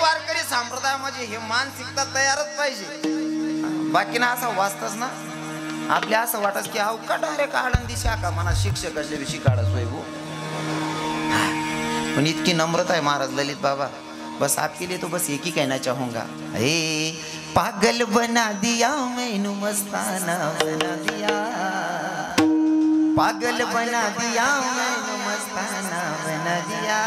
वारकरी संप्रदायामध्ये हे मानसिकता तयारच पाहिजे. बाकी ना असं वाचतच ना आपल्या असं वाटत की अहो का डायरेक्ट आळंदी शाखा म्हणा शिक्षकाच्या विषयी काढत हो. पण इतकी नम्रता आहे महाराज ललित बाबा, बस आपके लिए तो बस एक ही कहना चाहूंगा, हे पागल बना दिया मैनू मस्ताना बना दिया, पागल बना दिया मैनू मस्ताना बना दिया,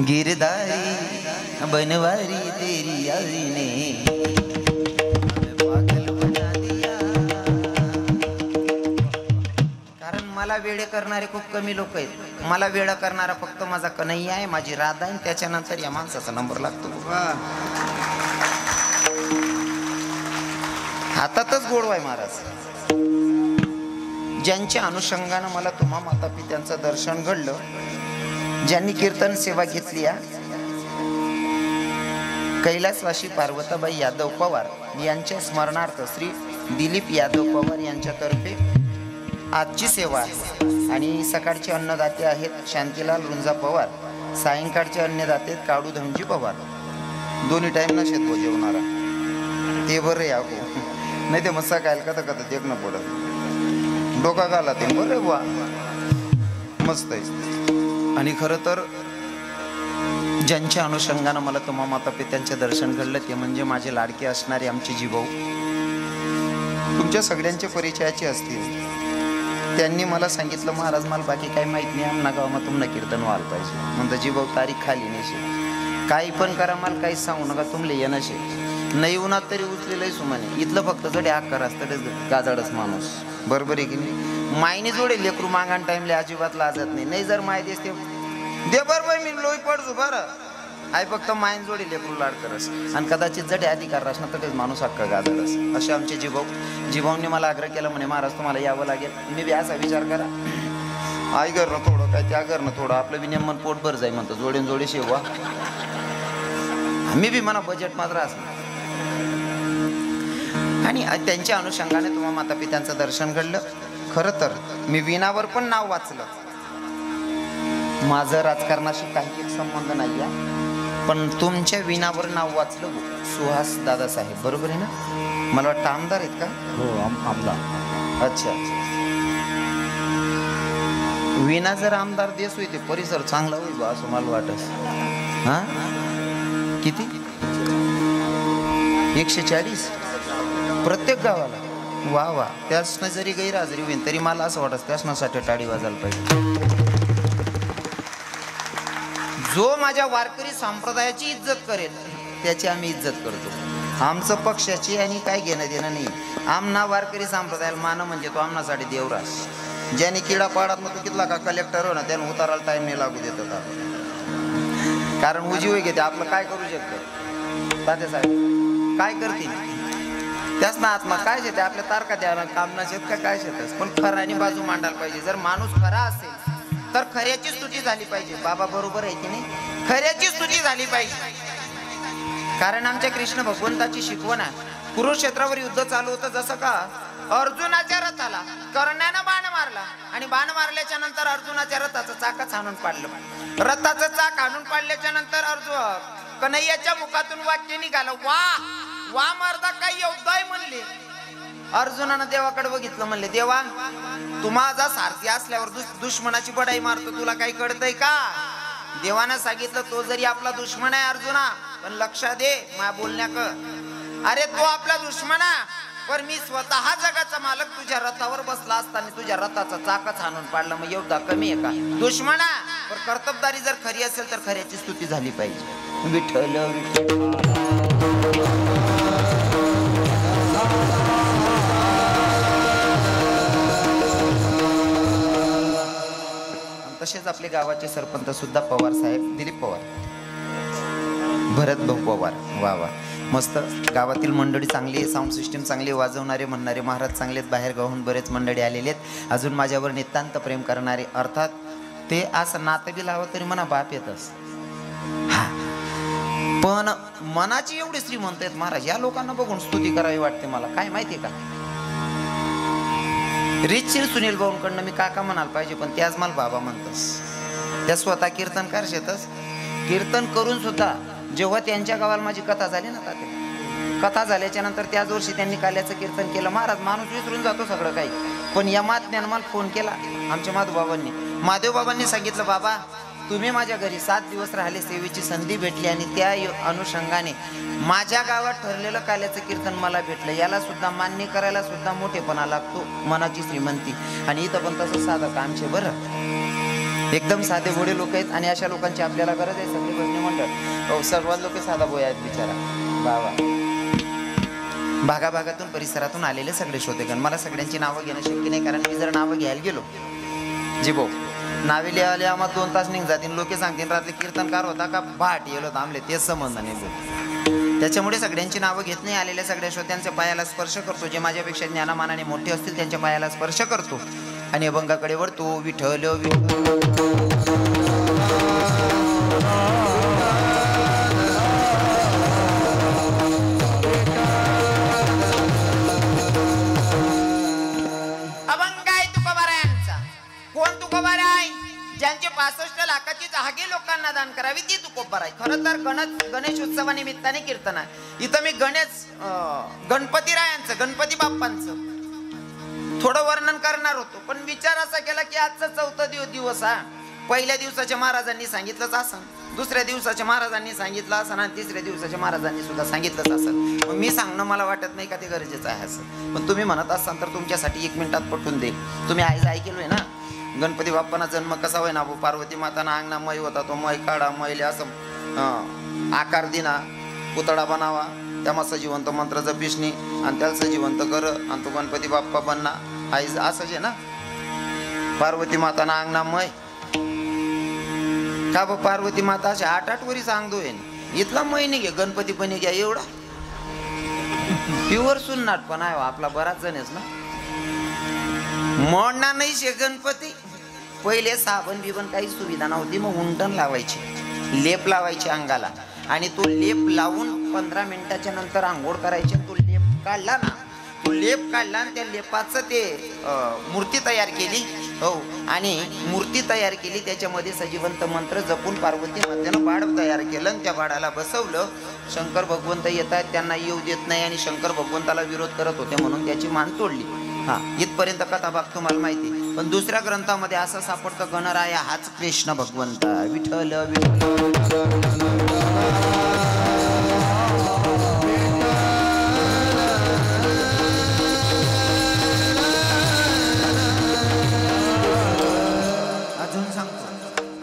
गिरधारी बनवारी तेरी यारी ने पागल बना दिया. कारण मला वेडे करणारे खूप कमी लोक आहेत. मला वेडा करणारा फक्त माझा कन्हैया आहे, माझी राधा आहे, त्याच्यानंतर या माणसाचा नंबर लागतो. हातातच गोडवा आहे महाराज. ज्यांच्या अनुषंगानं मला तुम्हा माता पित्यांचं दर्शन घडलं, ज्यांनी कीर्तन सेवा घेतली, कैलासवासी पार्वताबाई यादव पवार यांच्या स्मरणार्थ श्री दिलीप यादव पवार यांच्यातर्फे आजची सेवा आहे. आणि सकाळचे अन्नदाते आहेत शांतीलाल रुंजा पवार, सायंकाळचे अन्नदाते आहेत काडू धनजी पवार. दोन्ही टाइम नशेत जेवणारा ते बरं या नाही ते मग सकाळ कथा कथा देखणं पडत डोका घाला ते बरं बुवा मस्त आहे. आणि खरं तर ज्यांच्या अनुषंगानं मला तुम्हा माता पित्यांचे दर्शन घडलं ते म्हणजे माझे लाडके असणारे आमचे जीभाऊ. तुमच्या सगळ्यांच्या परिचयाचे असतील. त्यांनी मला सांगितलं महाराज मला बाकी काही माहित नाही, आमना गावात तुम्हाला कीर्तन व्हायला पाहिजे. म्हणतं जीभाऊ तारीख खाली नसे, काही पण करा मला काहीच सांगू नका, तुमले येणशे नाही उन्हात तरी उचलेलंय सुमाने. इथलं फक्त जडे आकार असतं गाजाडच माणूस, बरोबर आहे की नाही. मायने जोडे लेकरू मागान टाइमले अजिबात लाजत नाही. नाही जर माय देस दे बरोबर मी लोई पडतो बरं आई फक्त मायन जोडी लेकरू लाड करस आणि कदाचित जडे अधिकार असणार तरीच माणूस हक्क गाजरस. असे आमचे जीभाऊंनी मला आग्रह केला म्हणे महाराज तुम्हाला यावं लागेल. मी बी असा विचार करा आई करणं थोडं काय त्या करणं थोडं आपलं बी नेमन पोट भर जाई म्हणतो जोडीन जोडी शेवा. मी बी म्हणा बजेट मात्र असणार. आणि त्यांच्या अनुषंगाने तुम्हा माता पित्यांचं दर्शन घडलं. खरं तर मी विणावर पण नाव वाचलं. माझं राजकारणाशी काही एक संबंध नाही आहे, पण तुमच्या विणावर नाव वाचलं सुहास दादासाहेब, बरोबर आहे ना. मला वाटतं आमदार आहेत का. हो आमदार. अच्छा विना जर आमदार देश होईल ते परिसर चांगला होईल बा असं मला वाटत. हा किती 140 प्रत्येक गावाला. वा वा त्यासनं जरी गैरहजेरी होईल तरी मला असं वाटत त्यासनासाठी टाळी वाजायला पाहिजे. जो माझ्या वारकरी संप्रदायाची इज्जत करेल त्याची आम्ही इज्जत करतो. आमचं पक्षाची आणि काय घेणं देणं नाही. आमना वारकरी संप्रदायाला मान म्हणजे तो आमनासाठी देवरास. ज्याने किडा पाडात मग तो कितला का कलेक्टर हो ना त्यानं उताराला टाइम नाही लागू देत होता. कारण उजीव घेते आपलं काय करू शकतं तात्यासाहेब काय करतील त्याच ना आत्मा काय शेते आपल्या तारखा द्यायला काम नसेत का काय शेतस. पण खरानी बाजू मांडायला पाहिजे. जर माणूस खरा असेल तर खऱ्याची स्तुती झाली पाहिजे. बाबा बरोबर आहे की नाही. खऱ्याची स्तुती झाली पाहिजे. कारण आमच्या कृष्ण भगवंताची शिकवण आहे. कुरुक्षेत्रावर युद्ध चालू होतं जसं का अर्जुनाच्या रथाला कर्णानं बाण मारला आणि बाण मारल्याच्या नंतर अर्जुनाच्या रथाचं चाकच हाणून पाडलं. रथाचं चाक हाणून पाडल्याच्या नंतर अर्जुन कन्हैयाच्या मुखातून वाक्य निघालं वा वा मर्दा काही योद्धाय म्हणले. अर्जुनानं देवाकडे बघितलं म्हणले देवा तू माझा सारथी असल्यावर दुश्मनाची बडाई मारतो तुला काही कळतंय का. देवानं सांगितलं तो जरी आपला दुश्मन आहे अर्जुना पण लक्ष दे माझ्या बोलण्याक. अरे तो आपला दुश्मन आहे पण मी स्वतः जगाचा मालक तुझ्या रथावर बसला असताना तुझ्या रथाचा चाकच हाणून पाडला. मग एवढा कमी आहे का. दुश्मन आहे पण कर्तबदारी जर खरी असेल तर खऱ्याची स्तुती झाली पाहिजे. विठ्ठल तसेच आपले गावाचे सरपंच सुद्धा पवार साहेब दिलीप पवार भरत भाऊ पवार. वा वा मस्त. गावातील मंडळी चांगली आहे. साऊंड सिस्टीम चांगली, वाजवणारे म्हणणारे महाराज चांगले आहेत. बाहेर गावाहून बरेच मंडळी आलेले आहेत. अजून माझ्यावर नितांत प्रेम करणारे अर्थात ते असं नातं बी लावं तरी म्हणा बाप येतच. हा पण मनाची एवढी श्रीमंत आहेत महाराज. या लोकांना बघून स्तुती करावी वाटते मला. काय माहितीये का रिचशील सुनील भाऊंकडनं मी काका म्हणाल पाहिजे पण त्याच मला बाबा म्हणतस. त्या स्वतः कीर्तनकार शेतच कीर्तन करून सुद्धा जेव्हा त्यांच्या गावाला माझी कथा झाली ना तात्या, कथा झाल्याच्या नंतर त्याच वर्षी त्यांनी काल्याचं कीर्तन केलं. महाराज माणूस विसरून जातो सगळं काही, पण या महात्म्यानं मला फोन केला आमच्या माधवबाबांनी. महादेवबाबांनी सांगितलं, बाबा तुम्ही माझ्या घरी 7 दिवस राहिले, सेवेची संधी भेटली आणि त्या अनुषंगाने माझ्या गावात ठरलेलं काल्याचं कीर्तन मला भेटलं. याला सुद्धा मान्य करायला सुद्धा मोठेपणा लागतो, मनाची श्रीमंती. आणि इथं पण तसं साधं कामचे बरं, एकदम साधे भोळे लोक आहेत आणि अशा लोकांची आपल्याला गरज आहे. सगळे भजनी मंडळ सर्व लोक साधा बोया आहेत बिचारा बाबा. भागाभागातून परिसरातून आलेले सगळे श्रोतेगण, मला सगळ्यांची नावं घेणं शक्य नाही, कारण मी जर नावं घ्यायला गेलो जी भाऊ नावे लिहाले आम्हाला 2 तास निघ जातील. लोक सांगतील रात्री कीर्तनकार होता का भाट येलो थांबले, तेच संबंध नाही. त्याच्यामुळे सगळ्यांची नावं घेत नाही. आलेल्या सगळ्या श्रोत्यांच्या पायाला स्पर्श करतो. जे माझ्यापेक्षा ज्ञानमानाने मोठे असतील त्यांच्या पायाला स्पर्श करतो आणि अभंगाकडे वळतो. विठ्ठल ज्यांचे 65 लाखाची जहागे लोकांना दान करावी ती तुकोबर आहे. खरं तर गणेश उत्सवानिमित्ताने कीर्तन आहे. इथं मी गणपतीरायांचं गणपती बाप्पांचं थोडं वर्णन करणार होतो, पण विचार असा केला की आजचा 4था दिवस हा. पहिल्या दिवसाच्या महाराजांनी सांगितलंच असं, दुसऱ्या दिवसाच्या महाराजांनी सांगितलं असं आणि तिसऱ्या दिवसाच्या महाराजांनी सुद्धा सांगितलंच असं. मी सांगणं मला वाटत नाही का ते गरजेचं आहे असं, पण तुम्ही म्हणत असाल तर तुमच्यासाठी 1 मिनिटात पटवून देईल. तुम्ही ऐकलोय ना गणपती बाप्पांना जन्म कसा होय ना, पार्वती माताना अंगणा मय होता, तो मय काढा मैले असं आकार दिना, पुतळा बनावा, त्यामा सजीवंत मंत्र जपिसनी आणि त्याला सजीवंत कर आणि तो गणपती बाप्पा बनना. आई असंच आहे ना, पार्वती माताना अंगणा मय का ब पार्वती माता अशा 8-8 वरी सांगतो इथला महिने घे गणपती पण घ्या. एवढा प्युअर सुन्नाट पण आहे आपला बराच जण आहेस ना. मोडणार नाही शे गणपती. पहिले साबण बिबन काही सुविधा नव्हती, मग उंटण लावायची, लेप लावायची अंगाला आणि तो लेप लावून 15 मिनिटाच्या नंतर आंघोळ करायची. तो लेप काढला ना, तो लेप काढला आणि त्या लेपाचं ते मूर्ती तयार केली. हो, आणि मूर्ती तयार केली, त्याच्यामध्ये सजीवंत मंत्र जपून पार्वती मातेनं बाळ तयार केलं आणि त्या बाळाला बसवलं. शंकर भगवंत येतात, त्यांना येऊ देत नाही आणि शंकर भगवंताला विरोध करत होते म्हणून त्याची मान तोडली. हा, इथपर्यंत कथा भाग तुम्हाला माहिती. पण दुसऱ्या ग्रंथामध्ये असं सापडतं गणराया हाच कृष्ण भगवंत. विठ्ठल अजून सांगतो,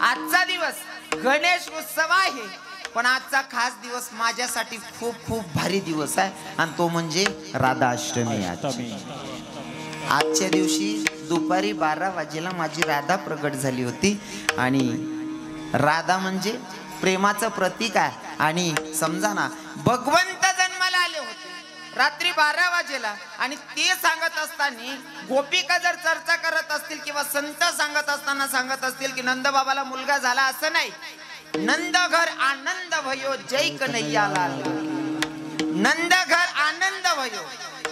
आजचा दिवस गणेश उत्सव आहे, पण आजचा खास दिवस माझ्यासाठी खूप खूप भारी दिवस आहे आणि तो म्हणजे राधाष्टमी. आजच्या दिवशी दुपारी 12 वाजेला माझी राधा प्रगट झाली होती आणि राधा म्हणजे प्रेमाचं प्रतीक आहे. आणि समजा ना, भगवंत जन्माला आले होते रात्री 12 वाजेला आणि ते सांगत असताना गोपिका जर चर्चा करत असतील किंवा संत सांगत असताना सांगत असतील की नंदबाबाला मुलगा झाला, असं नाही. नंद घर आनंद भयो जय कन्हैया लाल. नंद घर आनंद भयो,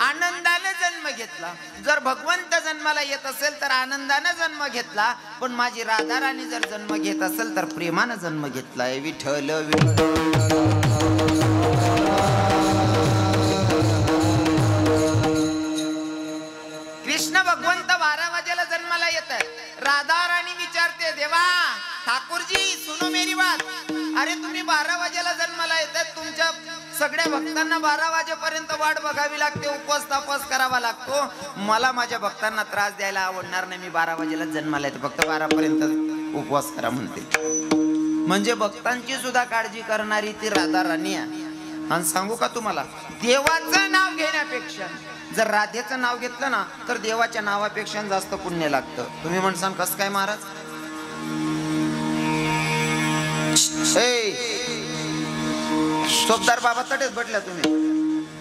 आनंदाने जन्म घेतला. जर भगवंत जन्माला येत असेल तर आनंदाने जन्म घेतला, पण माझी राधा राणी जर जन्म घेत असेल तर प्रेमानं जन्म घेतलाय. विठ्ठल कृष्ण भगवंत 12 वाजेला जन्माला येत आहे. राधा राणी विचारते, देवा ठाकूरजी सुनो मेरी बात. अरे तुम्ही 12 वाजेला जन्माला येत आहे, तुमच्या सगळ्या भक्तांना 12 वाजेपर्यंत वाट बघावी लागते, उपवास तापस करावा लागतो. मला माझ्या भक्तांना त्रास द्यायला आवडणार नाही. मी 12 वाजेला जन्माला येते, फक्त 12 पर्यंत उपवास करा म्हणते. म्हणजे भक्तांची सुद्धा काळजी करणारी ती राधा राणी आहे. आणि सांगू का तुम्हाला, देवाचं नाव घेण्यापेक्षा जर राधेचं नाव घेतलं ना तर देवाच्या नावापेक्षा जास्त पुण्य लागतं. तुम्ही म्हणसान कसं काय महाराज? सोबदार बाबा तटेच भेटल्या तुम्ही,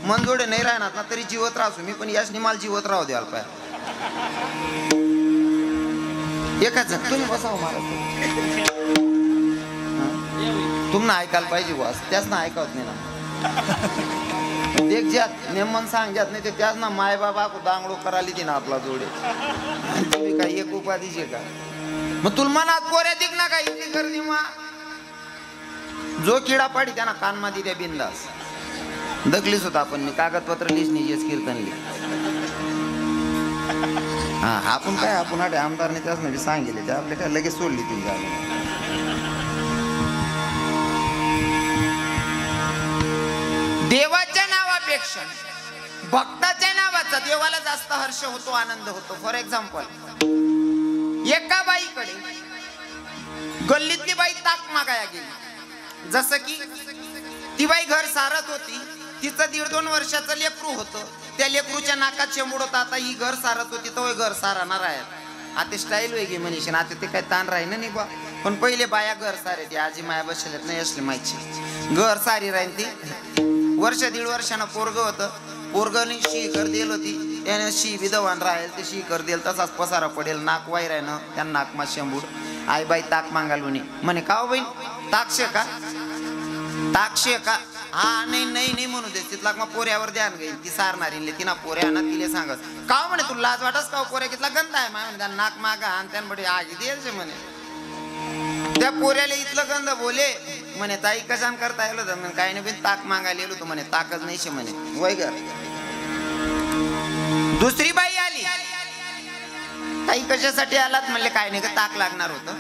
मन जोडे नाही राहणार ना तरी जीवत राहू मी, पण याच निमाल जीवत राहू द्याल पाय. एकाच तुम्ही बसाव महाराज, तुम्हाला ऐकायला पाहिजे वास, त्याच ना ऐकवत नाही ना. देख ज्यात नेमन सांग ज्यात नाही ते त्याच ना माय बाबा दांगडो करायला ती ना आपला जोडे. तुम्ही काय एक उपाधीचे का? मग तुला मनात पोऱ्या दिख ना काय इतकी गर्दी मा जो किडा पाडी त्यांना कानमध्ये द्या बिंदास. दगलीच होता आपण मी कागदपत्र लिहिणीचेच कीर्तन हा आपण काय आपण आमदारने त्याच म्हणजे सांगितले ते आपले काय लगेच सोडली ती गाडी. देवाच्या नावापेक्षा भक्ताच्या नावाचा देवाला जास्त हर्ष होतो, आनंद होतो. फॉर एक्झाम्पल, एका बाईकडे गल्लीतली बाई ताक मागाया गेली. जसं की ती बाई घर सारत होती, तिचं 1.5-2 वर्षाचं लेकरू होतं. त्या लेकरूच्या नाकात चेंबूड होता. आता ही घर सारत होती तर घर सारणार आहे. आता स्टाईल वेगळी मनीषा, आता ते काय ताण राही ना नाही बा. पण पहिले बाया घर सारे ती आजी माया बसलेत नाही असली माहिती घर सारी राहील. ती 1-1.5 वर्षानं पोरग होतं. पोरगनी शी कर देल होती, त्याने शी विधवान राहील ते शी कर देल तसाच पसारा पडेल. नाक वायर आहे ना त्या नाकमा शेंबूड. आई बाई ताक मागाल म्हणे का बहीण ताकशे का ताकशे का. हा नाही नाही नाही म्हणू दे. तिथला मग पोऱ्यावर ध्यान घेईल ती सारणारी तिना पोऱ्या ना तिला सांगत का म्हणे तू लाज वाटस का पोऱ्या कितला गंध आहे म्हणे नाक मागा आणि त्यांकडे आगी द्यायचे म्हणे. त्या पोऱ्याला इथलं गंध बोले म्हणे ताई कशान करता येलो तर म्हणे काही नाही ताक मागायला येलो तो म्हणे ताकच नाही शे म्हणे वय ग. दुसरी बाई आली, ताई कशासाठी आलात म्हणले काय नाही का ताक लागणार होतं.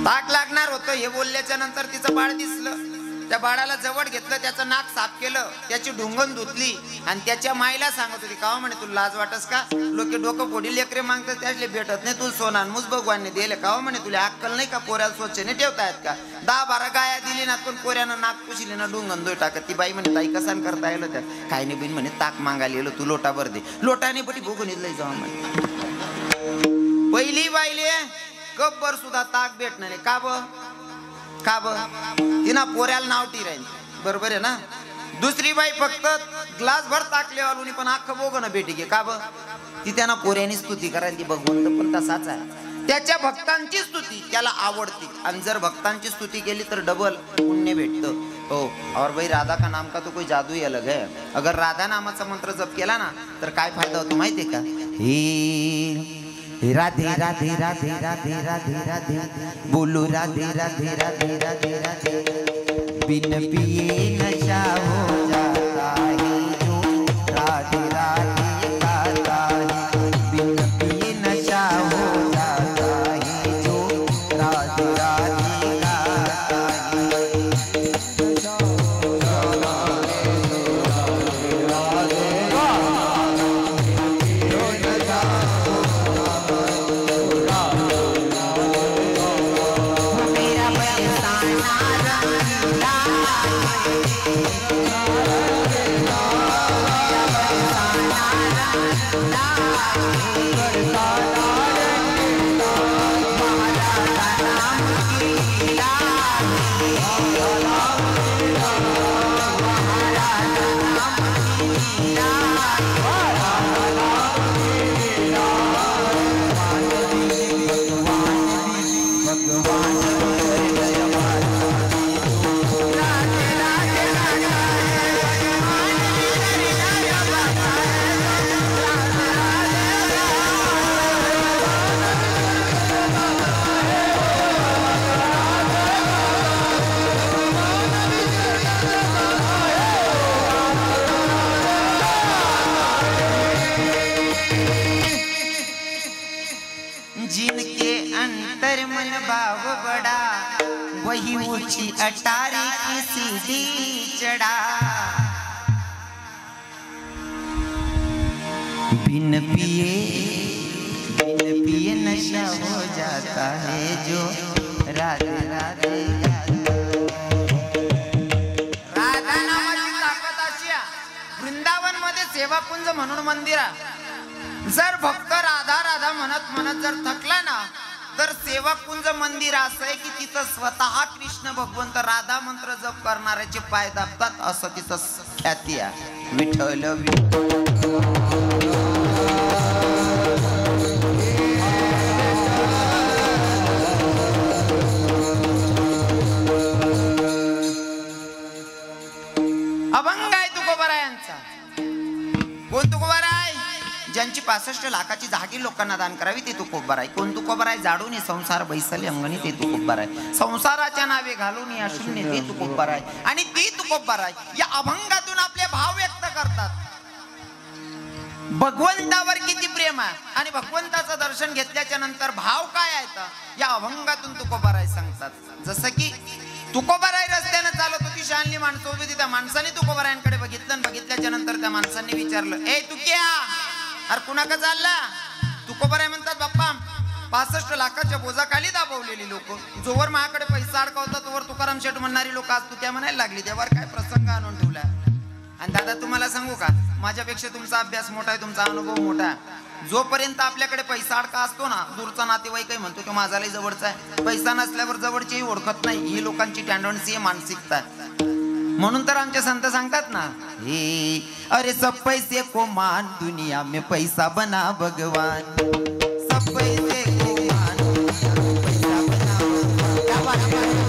ताक लागणार होतं हे बोलल्याच्या नंतर तिचं बाळ दिसलं. त्या बाळाला जवळ घेतलं, त्याचं नाक साफ केलं, त्याची ढुंगण धुतली आणि त्याच्या माईला सांगत होती का म्हणे तुला लाज वाटस का. लोक डोकं पोडी लेकरे मागतात त्यातले भेटत नाही. तू सोना मुज भगवानने दिले का म्हणे तुला अक्कल नाही का पोऱ्याला स्वच्छ नाही ठेवता येत का. 10-12 गाया दिली ना पण पोऱ्यानं नाक पुसली ना ढुंगण दोय टाकत. ती बाई म्हणे ताई कसान करता येलं त्या काही नाही बहीण म्हणे ताक मागायला येलो तू लोटा भर दे. लोटाने बटी बघून येत जाऊ म्हणे. पहिली बाईले कपभर सुद्धा ताक भेटणार नाही का ब का ब तिना पोऱ्याला नावटी राहील बरोबर आहे ना. दुसरी बाई फक्त ग्लास भर ताकले वालून पण अख्खं बोगणं भेटी घे का ब ती त्यांना पोऱ्यानी स्तुती करायला. ती भगवंत पण तसाच आहे. त्याच्या भक्तांची स्तुती त्याला आवडते आणि जर भक्तांची स्तुती केली तर डबल पुण्य भेटतं. हो और भाई राधा का नाम का तो कोई जादू ही अलग है. अगर राधा नामाचा मंत्र जप केला ना तर काय फायदा होतो माहितीये का. राधे राधे राधे राधे राधे राधे बोलो राधे राधे राधे राधे राधे बिन पिए नशा हो जाता है जो राधे राधे गाता है. बिन पिए नशा हो जाता है जो राधे राधे गाता है. जिनके अंतर मन भाव बड़ा वही ऊंची अटारी की सीढ़ी चढ़ा. बिन पिए नशा हो जाता है जो राधे राधे. राधा नावाची ताकद अशी आहे. वृंदावन मध्ये सेवाकुंज म्हणून मंदिर आहे. जर भक्त राधा राधा म्हणत म्हणत जर थकला ना तर सेवाकुंज मंदिर असं आहे की तिथं स्वतः कृष्ण भगवंत राधा मंत्र जप करणाऱ्याचे पाय दाबतात असं तिथं ख्याती आहे. विठ्ठल अभंग आहे तुकोबारायांचा. कोण तुकोबाराय ज्यांची 65 लाखाची जागी लोकांना दान करावी ते तुकोबर आहे. कोण तुकोबर आहे? जाडून संसार बैसले अंगणी ते तुकोबर आहे. संसाराच्या नावे घालून या शून्य ते तुकोबर आहे. आणि ती तुकोबर आहे या अभंगातून आपले भाव व्यक्त करतात. भगवंतावर किती प्रेम आहे आणि भगवंताचं दर्शन घेतल्याच्या नंतर भाव काय आहेत या अभंगातून तुकोबाराय सांगतात. जसं की तुकोबाराय रस्त्याने चालत होती, शानली माणसं उभी होती. त्या माणसाने तुकोबारायांकडे बघितलं आणि बघितल्याच्या नंतर त्या माणसांनी विचारलं, ए तुक्या, अरे कुणाक चालला? तुकोबाराय म्हणतात, बाप्पा 65 लाखाच्या बोजाखाली दाबवलेली लोक, जोवर माझ्याकडे पैसा अडकवता तोवर तुकाराम शेठ म्हणणारी लोक आज तुक्या म्हणायला लागली. देवावर काय प्रसंग आणून ठेवला. आणि दादा तुम्हाला सांगू का, माझ्यापेक्षा तुमचा अभ्यास मोठा आहे, तुमचा अनुभव मोठा आहे. जोपर्यंत आपल्याकडे पैसा अडका असतो ना, दूरचा नातेवाईकही म्हणतो की माझा लई जवळचा आहे. पैसा नसल्यावर जवळचेही ओळखत नाही. ही लोकांची टेंडन्सी आहे, मानसिकता आहे. म्हणून तर आमचे संत सांगतात ना, हे अरे सब पैसे को मान दुनिया में पैसा बना भगवान. सब पैसे को मान दुनिया में पैसा बना भगवान.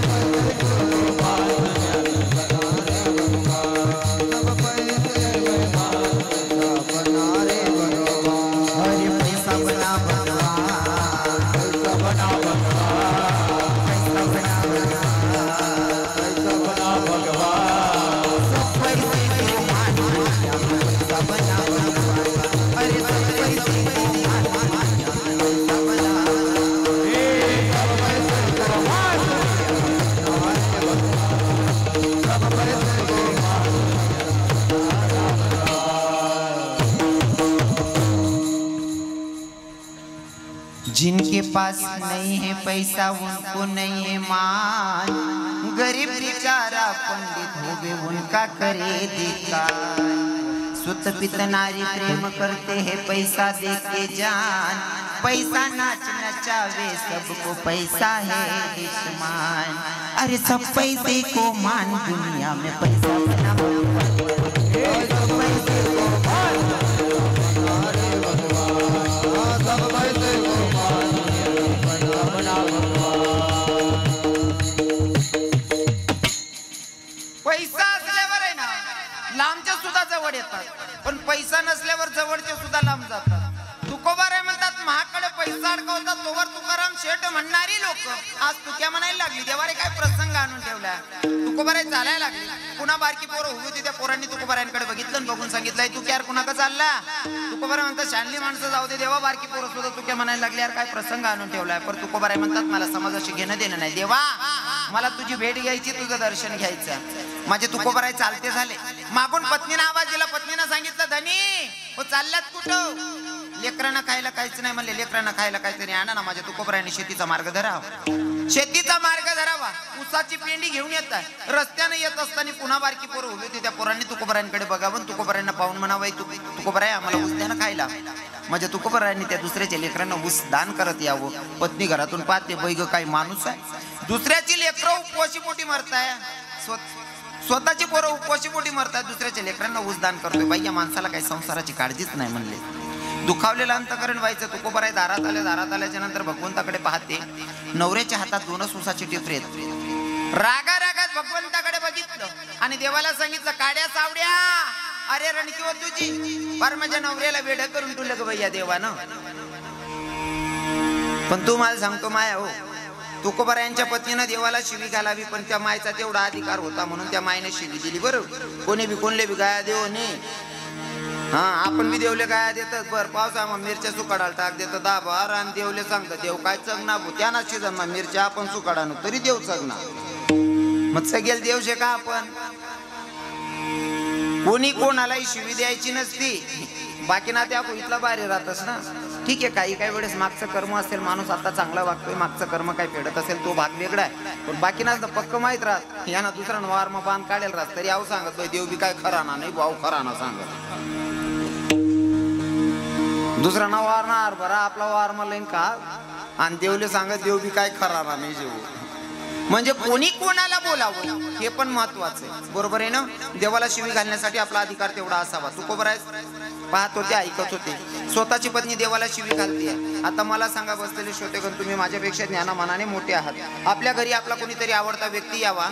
जिनके पास नहीं है पैसा उनको नहीं है मान. गरीब बेचारा पंडित होवे उनका करे धिक्कार. सुत पित नारी प्रेम करते हैं पैसा देके जान. पैसा नाच नचावे सबको पैसा है दुश्मन. अरे सब पैसे को मान दुनिया में पैसा बना भगवान. सब पैसे को मान पैसा असल्यावर आहे ना लांबच्या सुद्धा जवळ येतात, पण पैसा नसल्यावर जवळचे सुद्धा लांब जातात. तुकोबाराय म्हणतात, महाकडे पैसा अडकवतात तोवर तुकाराम शेठ म्हणणारी लोक आज तुक्या म्हणायला लागली. देवारे काय प्रसंग आणून ठेवला. तुकोबाराय चालायला लागली. पुन्हा बारकी पोरं उभी होती. त्या पोरांनी तुकोबारायांकडे बघितलं आणि बघून सांगितलंय, तू यार कुणाका चालला? तुकोबाराय म्हणतात, शानली माणसं जाऊ दे देवा. बारकी पोरं सुद्धा तुक्या म्हणायला लागली, यार काय प्रसंग आणून ठेवलाय. पण तुकोबाराय म्हणतात, मला समाजाशी घेणं देणं नाही. देवा मला तुझी भेट घ्यायची, तुझं दर्शन घ्यायचं. माझे तुकोबाराय चालते झाले. मागून पत्नीनं आवाज दिला. पत्नीनं सांगितलं, धनी हो चालल्यात कुठं? लेकरांना खायला काहीच नाही म्हणले. लेकरांना खायला काहीतरी आणा ना. माझ्या तुकोबारायांनी शेतीचा मार्ग धरावा. शेतीचा मार्ग धरावा. उसाची पेंडी घेऊन येतात. रस्त्याने येत असताना पुन्हा बारकी पोरं उभी होती. त्या पोरांनी तुकोबारायांकडे बघावं. तुकोबारायांना पाहून म्हणावं, तुकोबाराय आम्हाला ऊस द्या ना खायला. माझ्या तुकोबारायांनी त्या दुसऱ्याच्या लेकरांना ऊस दान करत यावं. पत्नी घरातून पाहते, बैग काही माणूस आहे. दुसऱ्याची लेकरं उपवाशी पोटी मरताय. स्वतःची पोरं उपवाशी पोटी मरतात, दुसऱ्याच्या लेकरांना ऊस दान करतोय. बाई या माणसाला काही संसाराची काळजीच नाही म्हणले. दुखावलेलं अंतकरण व्हायचं. तुकोबाराय दारात आले. दारात आल्याच्या नंतर भगवंताकडे पाहते. नवऱ्याच्या हातात 2 ऊसाची टिपरी आहेत. रागा रागात भगवंताकडे बघितलं आणि देवाला सांगितलं, काड्या सावड्या, अरे रणकीव तुझी फार माझ्या नवऱ्याला वेडं करून तुला ग भैया देवानं. पण तू मला सांगतो माया हो, तुकोबारायांच्या पत्नीनं देवाला शिवी घालावी, पण त्या मायचा तेवढा अधिकार होता म्हणून त्या मायने शिवी दिली. बरोबर, कोणी बी कोणले बी गाया देव नाही. हा आपण बी देवले गाया देतात. बर पावसा मग मिरच्या सुकाडाला टाक देतात 10 बार आणि देवले सांगतात देव काय चगना भू त्यांना शिजन मग मिरच्या आपण सुकाडानो तरी देव चगना. मग सगळ्याला देव शे का आपण. कोणी कोणालाही शिवी द्यायची नसती. बाकी ना त्या इथला बाहेर राहतस ना. ठीक आहे, काही वेळेस मागचं कर्म असेल, माणूस आता चांगला वागतोय, मागचं कर्म काय फेडत असेल तो भाग वेगळा आहे. पण बाकी ना पक्क माहित राहत यांना दुसरा वार मग बांध काढेल राहत तरी आव सांगत देव बी काय खरा ना नाही भाऊ खरा ना सांगत. दुसरा ना वार ना बरा आपला वार मला का आणि देवले सांगत देव बी काय खरा ना नाही जेव. म्हणजे कोणी कोणाला बोलावं हे पण महत्वाचं आहे. बरोबर आहे ना. देवाला शिवी घालण्यासाठी आपला अधिकार तेवढा असावा. तुकोबाराय पाहत होते, ऐकत होते. स्वतःची पत्नी देवाला शिवी घालते. आता मला सांगा बसलेले श्रोतेगण, तुम्ही माझ्यापेक्षा ज्ञानमानाने मोठे आहात. आपल्या घरी आपला कोणीतरी आवडता व्यक्ती यावा,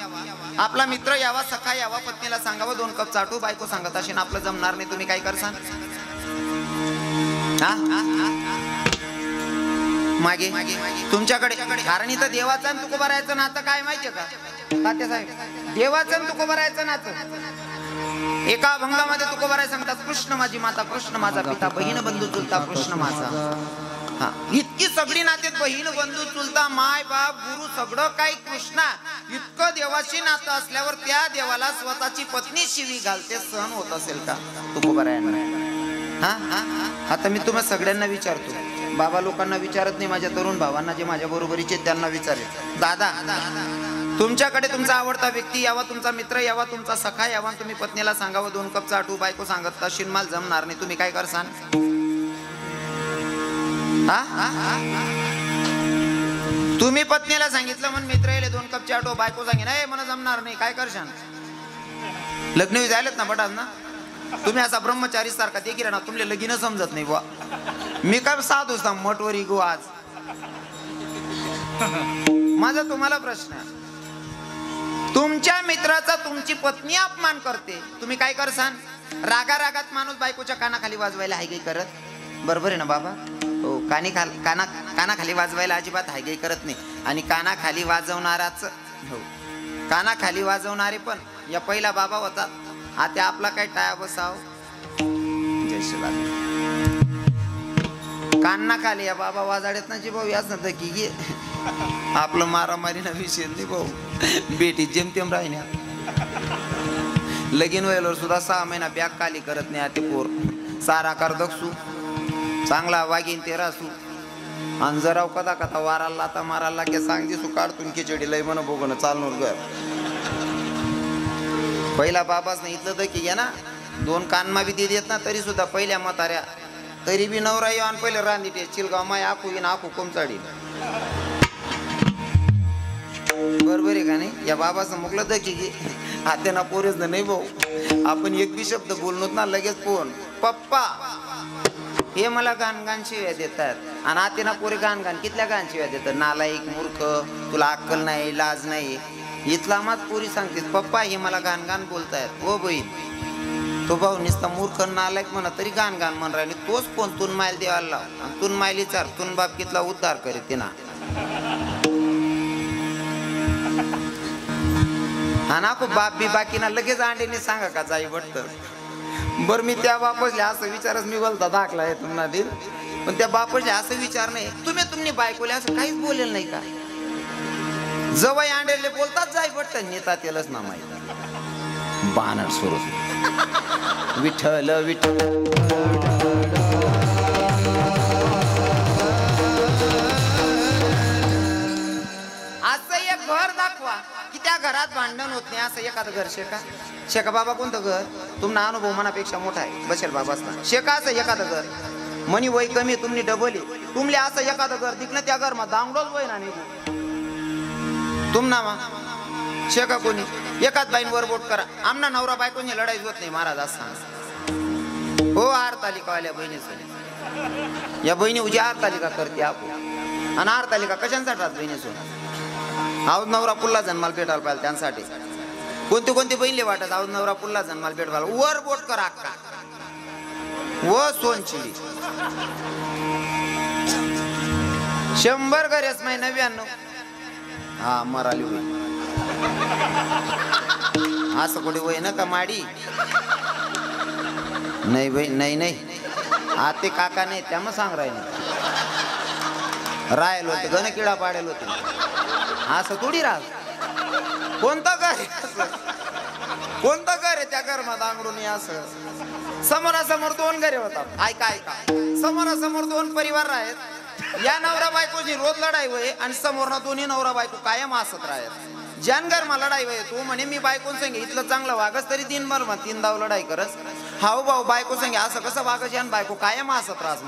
आपला मित्र यावा, सखा यावा, पत्नीला सांगावं 2 कप चाटू. बायको सांगत असेल आपलं जमणार नाही, तुम्ही काय करसान? मागे तुमच्याकडे, कारण इथं देवाचं आणि तुकोबारायचं नातं काय माहितीये का तात्यासाहेब? देवाचं आणि तुकोबारायचं नातं. एका अभंगामध्ये तुकोबाराय सांगतात, कृष्ण माझी माता, कृष्ण माझा पिता, बहीण बंधू चुलता कृष्ण माझा. हा, इतकी सगळी नातेत, बहीण बंधू चुलता, माय बाप गुरु सगळं काही कृष्णा. इतकं देवाशी नातं असल्यावर त्या देवाला स्वतःची पत्नी शिवी घालते, सहन होत असेल का तुकोबारायांना? हा, आता मी तुम्हाला सगळ्यांना विचारतो, बाबा लोकांना विचारत नाही, माझ्या तरुण भावांना जे माझ्या बरोबरीचे त्यांना विचारेल. दादा, तुमच्याकडे तुमचा आवडता व्यक्ती यावा, तुमचा मित्र यावा, तुमचा सखा यावा, तुम्ही पत्नीला सांगावं 2 कप चाटू, बायको सांगत शिनमाल जमणार नाही, तुम्ही काय करसान? तुम्ही पत्नीला सांगितलं म्हणून मित्र येले 2 कप चाटू, बायको सांगेन ए मला जमणार नाही, काय करशान? लग्न झालेत ना बटात ना, तुम्ही असा ब्रह्मचारी सारखा देखील ना, तुमले लगीन समजत नाही बुवा. मी काय साधू सांग मटवरी गो आज. माझा तुम्हाला प्रश्न, तुमच्या मित्राचा तुमची पत्नी अपमान करते, तुम्ही काय करसान? रागा रागात माणूस बायकोच्या कानाखाली वाजवायला हायगई करत, बरोबर आहे ना बाबा? हो, कानाखाली वाजवायला अजिबात हायगई करत नाही. आणि कानाखाली वाजवणाराच, हो कानाखाली वाजवणारे पण या पहिला बाबा होता, आता आपला काय टाया बसाव. जय शिवाजी. कान्ना खाली या बाबा वाजाड्यात ना जी भाऊ याच नव्हतं की आपलं मारामारी ना विषय नाही भाऊ, बेटी जेमतेम राहिल्या. लगीन व्हायला सुद्धा 6 महिना बॅग काली करत नाही. ते पोर सारा कर दक्षू चांगला वागीन ते रासू, आणि जरा कदा कथा वाराला आता मारायला की सांग दिसू काढतून खिचडी लय म्हण बघून चालणार घर. पहिला बाबाच नाही इथलं तर की घ्या ना, 2 कानमा बी देत ना, तरी सुद्धा पहिल्या म्हाताऱ्या तरी बी नवरा येऊ आणि पहिले रांदी टे चिलगाव माय आखू येईन आखू कोमचाडी. बरोबर आहे का नाही? या बाबाचं मुकलं तर की हात्याना पोरेच नाही भाऊ, आपण एक बी शब्द बोलणोत ना लगेच फोन पप्पा हे मला गाण गाण शिव्या देतात, आणि आतेना पोरे गाण गाण कितल्या गाण शिव्या देतात, नालायक मूर्ख तुला अक्कल नाही लाज नाही. इथला मात पुरी सांगते पप्पा हे मला गाण गाण बोलतायत. ओ बहीण, तो भाऊ नुसता मूर्ख नालायक म्हणा तरी गाण गाण म्हण राहिले, तोच फोन तुन मायल देवाला लाव, आणि तुन मायली चार तुन बाप कितला उद्धार करीत ना. हा ना बाप बी बाकीना लगेच अंडीने सांगा का जाई वाटतं. बरं मी त्या बापसले असं विचारच मी बोलता दाखला आहे तुम्हाला देईल, पण त्या बापसले असं विचार नाही, तुम्ही बायकोले असं काहीच बोलेल नाही का? जवळ अंडेले बोलतात जाई वाटतं, नेता त्यालाच ना माहिती बाणर स्वरूप विठ्ठल विठ्ठल. असं एक घर दाखवा की त्या घरात भांडण होत नाही. असं एखादं घर शेका बाबा कोणतं घर तुम्हाला अनुभव मनापेक्षा मोठा आहे बसेल बाबा असला शेका. असं एखादं घर मनी वय कमी तुम्ही डबल तुमले असं एखादं घर दिखणं त्या घर मा दांगडोच वय ना निघू तुम ना मा शेका कोणी एकाच बाईन वर बोट करा. आमना नवरा बायकोनी लढाई होत नाही महाराज असं हो. आरतालिकावाल्या बहिणीचं या बहिणी उजी आरतालिका करते आपण, आणि आरतालिका कशांसाठी बहिणीसून आऊद नवरा पुल्ला जन्माला भेटायला पाहिजे त्यांसाठी. कोणती बहिणले वाटत आऊद नवरा पुल्ला जन्माला भेटवायला वर बोट करा अक्का व सोनचिली 100 गरेस माय 99 हा मराली होई असं कुठे वय ना का माडी नाही बाई नाही आते काका नाही त्या मग सांग राहिले रायल होते गण किडा पाडेल होते असं थोडी राह. कोणतं घर आहे त्या घरमध्ये अंगडून असं समोरासमोर 2 घरे होतात. ऐका समोरासमोर 2 परिवार आहेत. या नवरा बायकोची रोज लढाई होय आणि समोरना दोन्ही नवरा बायको कायम हसत राहत. ज्यान घर मा लढाई होय तू म्हणे मी बायकोन संगे इथलं चांगलं वागस तरी दिनभर मग 3 दाव लढाई करस. हाऊ भाऊ बायको संगे असं कसं वागस यान बायको कायम हसत राहस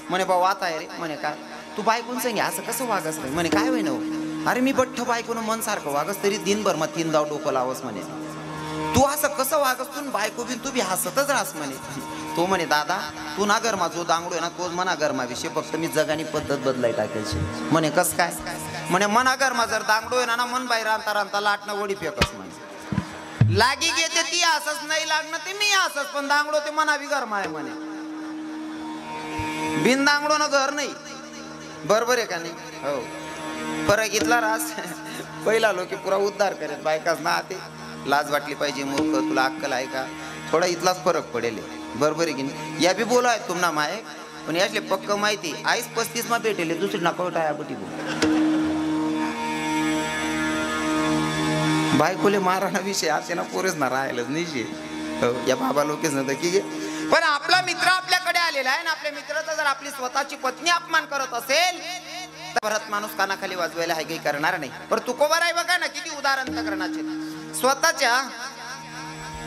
म्हणे भाऊ आता आहे रे म्हणे काय तू बायकोन संगे असं कसं वागस रे म्हणे काय होय न अरे मी बठ्ठ बायकोन मन सारखं वागस तरी दिनभर मग 3 दाव डोकं लावस म्हणे तू असं कसं वागस तू बायको बिन तू बी हसतच राहस म्हणे. तो म्हणे दादा तू ना गरमा जो दांगडो आहे ना तोच मना गरमा विषय फक्त मी जगानी पद्धत बदलाय टाकायची म्हणे. कस काय म्हणे मना गरमा जर दांगडो आहे ना मन बाहेर रांता लाटणं वडी फेकस म्हणे. लागी घेते ती असच नाही लागणं ते मी असच पण दांगडो ते मना बी गरमा आहे म्हणे. बिन दांगडोनं घर नाही, बरोबर आहे का नाही? हो, फरक इथला रास पहिला लोक पुरा उद्धार करेल, बायकाच ना ते लाज वाटली पाहिजे, मूर्ख तुला अक्कल आहे का, थोडा इथलाच फरक पडेल, बरोबर आहे की नाही? या बी बोला आहेत तुम्हाला माय, पण यातले पक्क माहिती आईस 35 मा भेटेल, दुसरी नाकोटा या बटी बायकोले माराना विषय असे ना पोरेच ना राहिलंच नाही. हो, या बाबा लोकेच नव्हतं की पण आपला मित्र आपल्याकडे आलेला आहे ना, आपल्या मित्राचा जर आपली स्वतःची पत्नी अपमान करत असेल तर परत माणूस कानाखाली वाजवायला हाय काही करणार नाही. पण तुकोबार आहे बघा ना, किती उदाहरण तक्राराचे. स्वतःच्या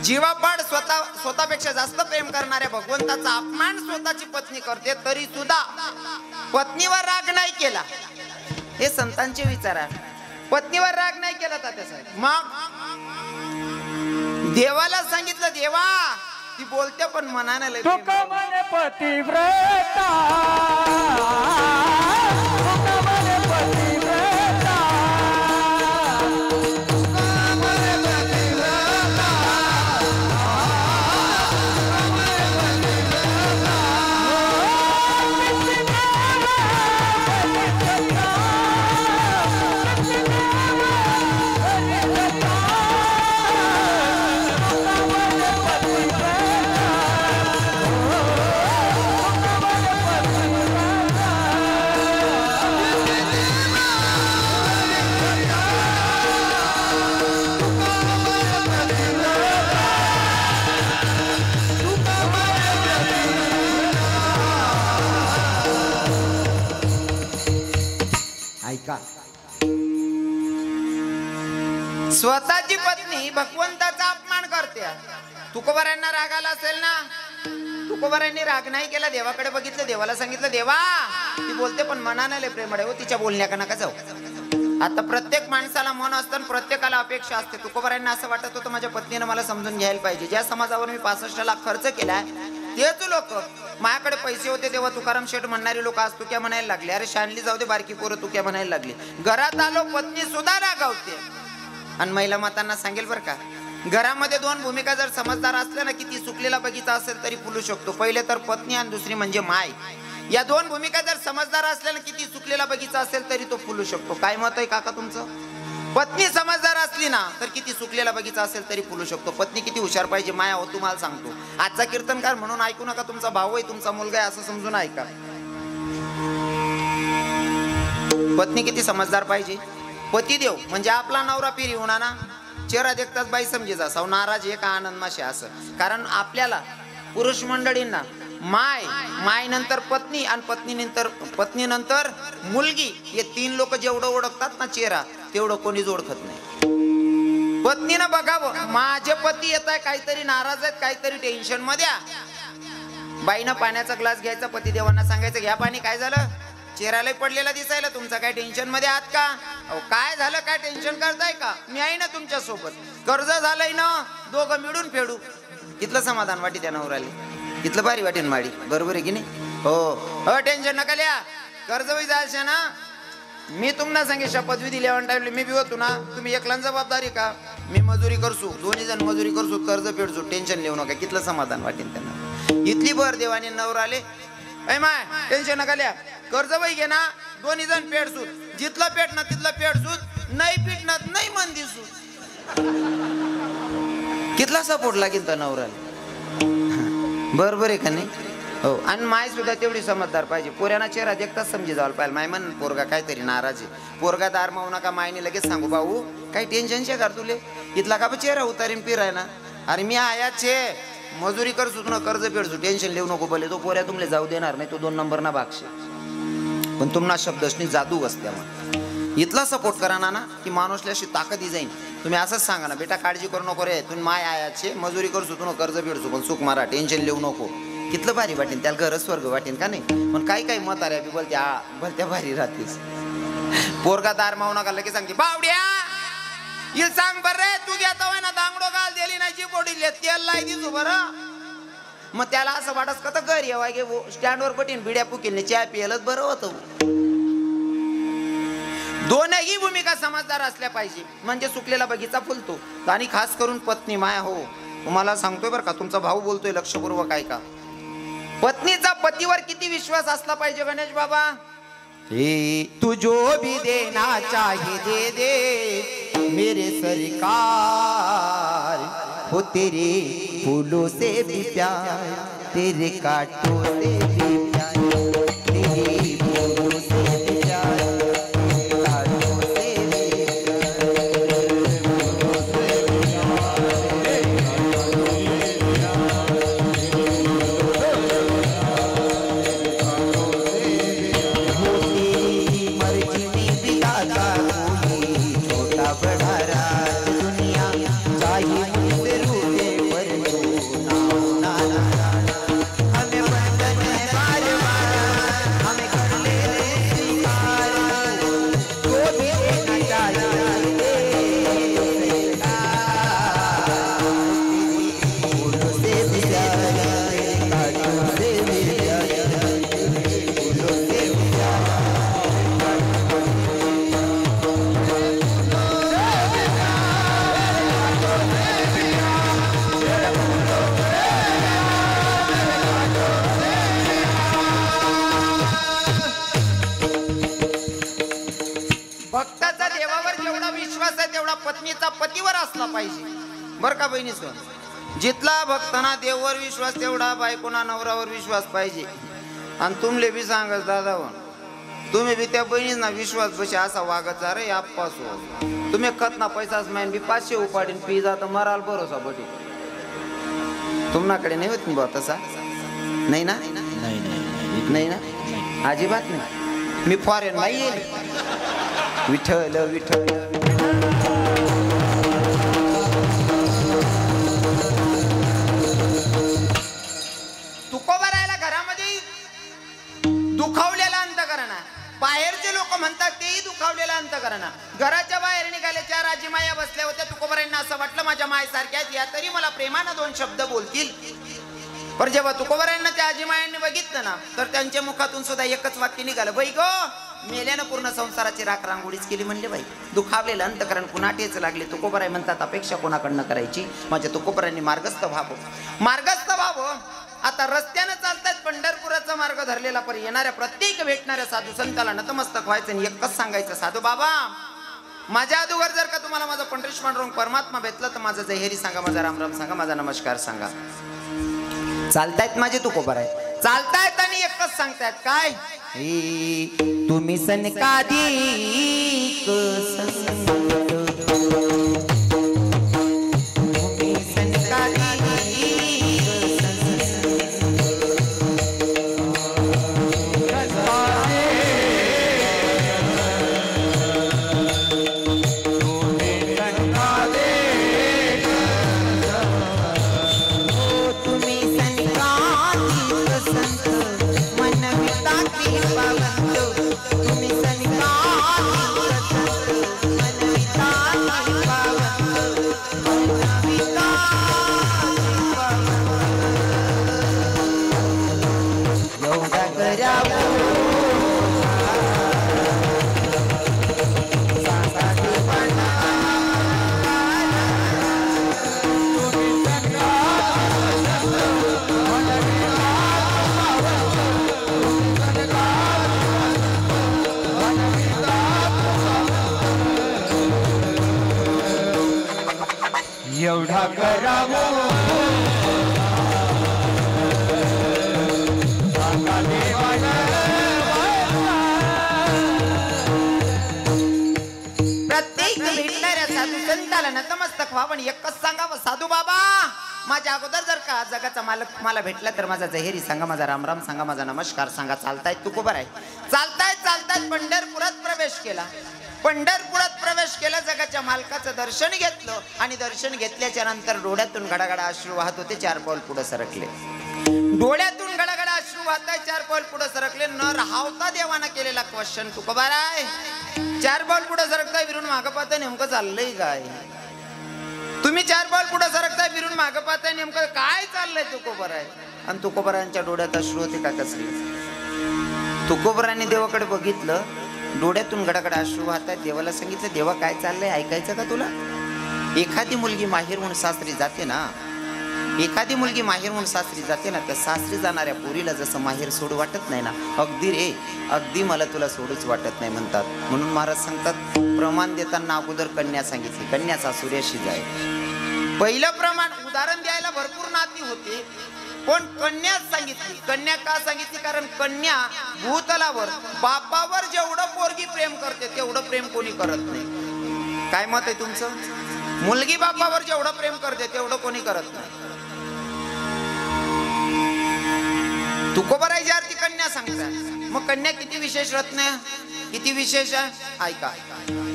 जीवापाड स्वतःपेक्षा जास्त प्रेम करणाऱ्या भगवंताचा अपमान स्वतःची पत्नी करते, तरी सुद्धा पत्नीवर राग नाही केला. हे संतांचे विचार आहे. पत्नीवर राग नाही केला तात्यासाहेब. मग देवाला सांगितलं, देवा ती बोलते पण मनाने लय पतिव्रता स्वतःची पत्नी भगवंताचा अपमान करते. तुकोबारांना राग आला असेल ना, तुकोबारांनी राग नाही केला, देवाकडे बघितलं, देवाला सांगितलं, देवा ती बोलते पण मनाने लय प्रेमळ आहे, तिच्या बोलण्याका नका जाऊ. आता प्रत्येक माणसाला मन असतं, प्रत्येकाला अपेक्षा असते. तुकोबारांना असं वाटत होतं माझ्या पत्नीने मला समजून घ्यायला पाहिजे. ज्या समाजावर मी 65 लाख खर्च केलाय तेच लोक, माझ्याकडे पैसे होते तेव्हा तुकाराम शेठ म्हणणारी लोक आज तुक्या म्हणायला लागले. अरे शानली जाऊ दे, बारकी पोरं तुक्या म्हणायला लागली. घरात आलो पत्नी सुद्धा रागावते. आणि महिला मातांना सांगेल बरं का, घरामध्ये 2 भूमिका जर समजदार असल्या ना, किती सुकलेला बगीचा असेल तरी फुलू शकतो. पहिले तर पत्नी आणि दुसरी म्हणजे माय. या 2 भूमिका जर समजदार असल्या ना, किती सुकलेला बगीचा असेल तरी तो फुलू शकतो. काय मत आहे काका तुमचं? पत्नी समजदार असली ना तर किती सुकलेला बगीचा असेल तरी फुलू शकतो. पत्नी किती हुशार पाहिजे माया हो, तुम्हाला सांगतो. आजचा कीर्तनकार म्हणून ऐकू नका, तुमचा भाऊ आहे, तुमचा मुलगा आहे असं समजून ऐका. पत्नी किती समजदार पाहिजे. पतिदेव म्हणजे आपला नवरा पिरी होणार ना, चेहरा देखताच बाई समजे जा साव नाराज आहे का आनंद माशे असं. कारण आपल्याला पुरुष मंडळींना माय नंतर पत्नी आणि पत्नी नंतर मुलगी, हे 3 लोक जेवढं ओळखतात ना चेहरा, तेवढं कोणीच ओळखत नाही. पत्नीनं बघावं, माझे पती येत आहे, काहीतरी नाराज आहेत, काहीतरी टेन्शन मध्ये. बाईनं पाण्याचा ग्लास घ्यायचा, पतिदेवांना सांगायचं घ्या पाणी. काय झालं? चेहऱ्याला पडलेला दिसायला, तुमचा काय टेन्शन मध्ये आहात का? अहो काय झालं, काय टेन्शन करताय का? मी आहे ना तुमच्या सोबत. कर्ज झालंय ना, दोघं मिळून फेडू. इथलं समाधान वाटी त्या नवऱ्याला, इथलं भारी वाटेन माडी, बरोबर आहे की नाही? हो, टेन्शन नका लिया. कर्ज वही जायचं ना, मी तुम्हाला सांगे शपथविधी लिहावं टाइमले मी बी होतो ना. तुम्ही एकला जबाबदारी का? मी मजुरी करसू, 2 जण मजुरी करसू, कर्ज फेडसू, टेन्शन लिहू नका. कितलं समाधान वाटेन त्यांना. इथली भर देवाने नवराले ऐ माय टेन्शन नका लिया. कर्ज वही घे ना, 2 जण पेडसूत, जिथलं पेट ना तिथलं पेडसूत, नाही पिटणार नाही मन दिसू. कितला सपोर्ट लागेल तर नवराला, बरोबर आहे का नाही? हो, आणि माय सुद्धा तेवढी समजदार पाहिजे. पोऱ्याना चेहरा देखताच समजी जायला पाहिजे. माय म्हण पोरगा काहीतरी नाराज आहे, पोरगा दार मावू नका. मायने लगेच सांगू भाऊ काही टेन्शन शे कर तुले, इथला का चेहरा उतारीन पिराय ना. अरे मी आयाच छे, मजुरी करसू ना, कर्ज फेडसू, टेन्शन लिहू नको. भले तो पोऱ्या तुमले जाऊ देणार नाही, तो 2 नंबर ना भागशे, पण तुम्हाला शब्दशनी जादू असते. मग इथला सपोर्ट करा ना की माणूसला अशी ताकदी जाईन. तुम्ही असंच सांगा ना, बेटा काळजी करू नको रे, तुम्ही माय आयाचे, मजुरी करसू तू, कर्ज फेडसू, पण सुख मारा, टेन्शन लिहू नको. कितलं भारी वाटेन, त्याला घर स्वर्ग वाटेन का नाही? पण काही म्हाताऱ्या बी भलत्या भारी राहतेस. पोरगा दार मावू नका, लगेच सांगते बावड्या येईल सांग बर रे, तू घेता ना दांगडो घाल दिली नाही जी बोडी तेल लाई दिसू बरं. मग त्याला असं वाटत का घर येवा गे स्टँडवर पटीन बिड्या पुकील चहा पियलच बरं होतं. दोनही भूमिका समजदार असल्या पाहिजे, म्हणजे सुकलेला बगीचा फुलतो. आणि खास करून पत्नी माया हो, तुम्हाला सांगतोय बरं का, तुमचा भाऊ बोलतोय लक्षपूर्वक ऐका. पत्नीचा पतीवर किती विश्वास असला पाहिजे गणेश बाबा? हे तू जो भी देना चाहे दे दे मेरे सरकार, हो तेरे फूलों से भी प्यार, तेरे कांटों से भी प्यार, तेरे फूलों से भी प्यार, तेरे कांटों से भी भक्ताचा देवावर जेवढा विश्वास आहे तेवढा पत्नीचा पतीवर असला पाहिजे. बर का बहिणी सण, जितला भक्तांना देवावर विश्वास तेवढा बायकोना नवरावर विश्वास पाहिजे. आणि तुमले बी सांगत दादा, तुम्ही बी त्या बहिणींना विश्वास बसे असा वागत जा रे. आपासो तुम्ही खत ना पैसाच माहीन बी 500 उपाडीन पिझा तर मराल भरोसा बटी. तुम्हाकडे नाही होत नाही बा तसा? नाही ना? नाही ना, अजिबात नाही. मी फॉरेन नाही येईल. विठ्ठल विठ्ठल तुकोबा राहिला घरामध्ये दुखावलेला अंतकरणा. बाहेरचे लोक म्हणतात तेही दुखावलेला अंतकरणा. घराच्या बाहेर निघाले 4 आजीमाया बसल्या होत्या. तुकोबारांना असं वाटलं माझ्या मायसारख्याच या तरी मला प्रेमानं 2 शब्द बोलतील. पण जेव्हा तुकोबारांना त्या आजीमायांनी बघितलं ना तर त्यांच्या मुखातून सुद्धा एकच वाक्य निघालं, बाई गो मेल्यानं पूर्ण संसाराची राख रांगोळीच केली. म्हणले बाई दुखावलेलं अंतकरण पुन्हा ठेच लागले. तुकोबाराय म्हणतात अपेक्षा कोणाकडनं करायची? माझ्या तुकोबारांनी मार्गस्थ व्हावं, मार्गस्थ व्हावं. आता रस्त्यानं चालतात पंढरपुराचा मार्ग धरलेला पर येणाऱ्या प्रत्येक भेटणाऱ्या साधू संताला नतमस्तक व्हायचं आणि एकच सांगायचं, साधू बाबा माझ्या अगोदर जर का तुम्हाला माझा पंढरीश पांडुरंग परमात्मा भेटला तर माझा जयहरी सांगा, माझा रामराम सांगा, माझा नमस्कार सांगा. चालतायत माझे तुकोबाराय, चालतायत आणि एकच सांगतायत काय, तुम्ही सनकादिक एवढा करावं प्रत्येक भेटणाऱ्या साधू संताला नतमस्तक व्हावं आणि एकच सांगावं, साधू बाबा माझ्या अगोदर जर का जगाचा मालक मला भेटला तर माझा जहेरी सांगा, माझा रामराम सांगा, माझा नमस्कार सांगा. चालतायत तुकोबाराय, चालतायत चालतायत पंढरपुरात प्रवेश केला. पंढरपुरात प्रवेश केला, जगाच्या मालकाचं दर्शन घेतलं आणि दर्शन घेतल्याच्या नंतर डोळ्यातून गडागडा अश्रू वाहत होते. 4 पाऊल पुढे सरकले, डोळ्यातून गडागडा अश्रू वाहताय. 4 पाऊल पुढे सरकले. न राहता देवाना केलेला क्वेश्चन, तुकोबाराय 4 पाऊल पुढे सरकताय विरून मागं पाहताय, नेमकं चाललंय काय? तुम्ही 4 पाऊल पुढे सरकताय विरून मागं पाहताय, नेमकं काय चाललंय तुकोबाराय? आणि तुकोबारांच्या डोळ्यात अश्रू होते का कसली? तुकोबारांनी देवाकडे बघितलं, डोळ्यातून गडागडा अश्रू वाहतात. देवाला सांगितलं, देवा काय चाललंय, ऐकायचं का तुला? एखादी मुलगी माहेरहून सासरी जाते ना एखादी मुलगी माहेर म्हणून सासरी जाते ना, त्या सासरी जाणाऱ्या पोरीला जसं माहेर सोडू वाटत नाही ना, अगदी रे अगदी मला तुला सोडूच वाटत नाही म्हणतात. म्हणून महाराज सांगतात प्रमाण देताना अगोदर कन्या सांगितली, कन्या सासुऱ्याशी जाय. पहिलं प्रमाण उदाहरण द्यायला भरपूर नाती होते, पण कन्याच सांगितली. कन्या का सांगितली? कारण कन्या भूतलावर बापावर जेवढं पोरगी प्रेम करते तेवढं प्रेम कोणी करत नाही. काय मत आहे तुमचं? मुलगी बापावर जेवढं प्रेम करते तेवढं कोणी करत नाही. तुकोबारायची आरती कन्या सांगतात. मग कन्या किती विशेष रत्न, किती विशेष आहे ऐका.